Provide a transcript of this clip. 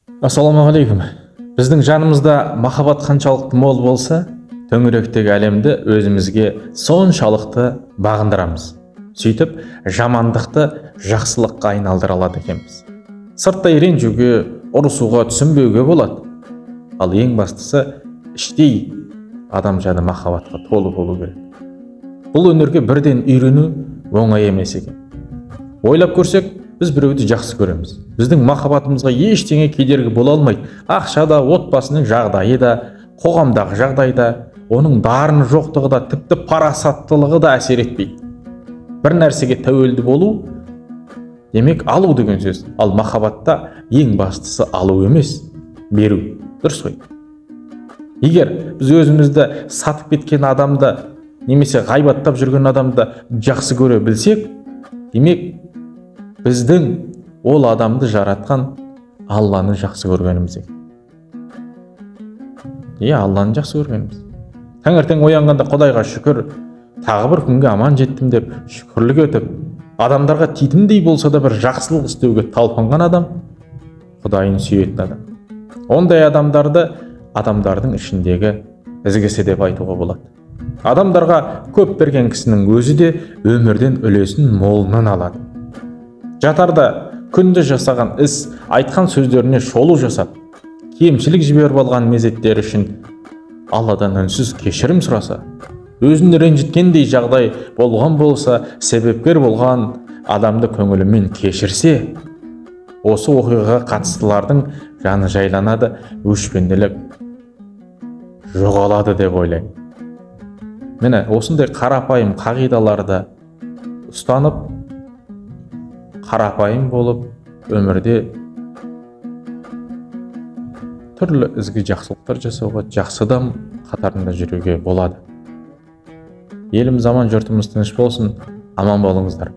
Ассалаумағалейкум. Біздің жанымызда махаббат қаншалықты мол болса, төңіректегі әлемді өзімізге соншалықты бағындырамыз. Сөйтіп, жамандықты жақсылыққа айналдыра алады екенбіз. Сырттай ренжуге, ұрысуға, түсінбеуге болады. Ал ең бастысы, іштей адам жаны махаббатқа толы болу керек. Бұл өнерге бірден үйрену оңай емес екен. Ойлап көрсек, біз біреуді жақсы көреміз. Біздің махаббатымызға ештеңе кедергі бола алмайды. Ақшада, отбасының жағдайы да, қоғамдағы жағдай да, оның дарын жоқтығы да, тіпті парасаттылығы да әсер етпейді. Бір нәрсеге тәуелді болу, демек алу деген сөз. Ал махаббатта ең бастысы алу емес, беру. Дұрыс қой. Егер біз өзімізді сатып кеткен адамды, немесе ғайбаттап жүрген адамды жақсы көре білсек, демек біздің ол адамды жаратқан Алланы жақсы көргеніміз екен. Алланы жақсы көргеніміз. Таңертең оянғанда Құдайға шүкір, тағы бір күнге аман жеттім деп шүкірлік етіп, адамдарға титімдей болса да бір жақсылық істеуге талпынған адам Құдайын сүйетін адам. Ондай адамдарды адамдардың ішіндегі ізгісі деп айтуға болады. Адамдарға көп берген кісінің өзі де өмірден үлесін молынан алады. Жатарда күнді жасаған іс, айтқан сөздеріне шолу жасап, кемшілік жіберіп алған мезеттер үшін Алладан үнсіз кешірім сұраса, өзін ренжіткендей жағдай болған болса, себепкер болған адамды көңілімен кешірсе, осы оқиғаға қатыстылардың жаны жайланады, өшпенділік жоғалады деп ойлаймын. Міне, осындай қарапайым қағидаларды ұстанып, қарапайым болып, өмірде түрлі ізгі жақсылықтар жасауға, жақсыдан қатарында жүруге болады. Еліміз аман, жұртымыз тыныш болсын, аман болыңыздар.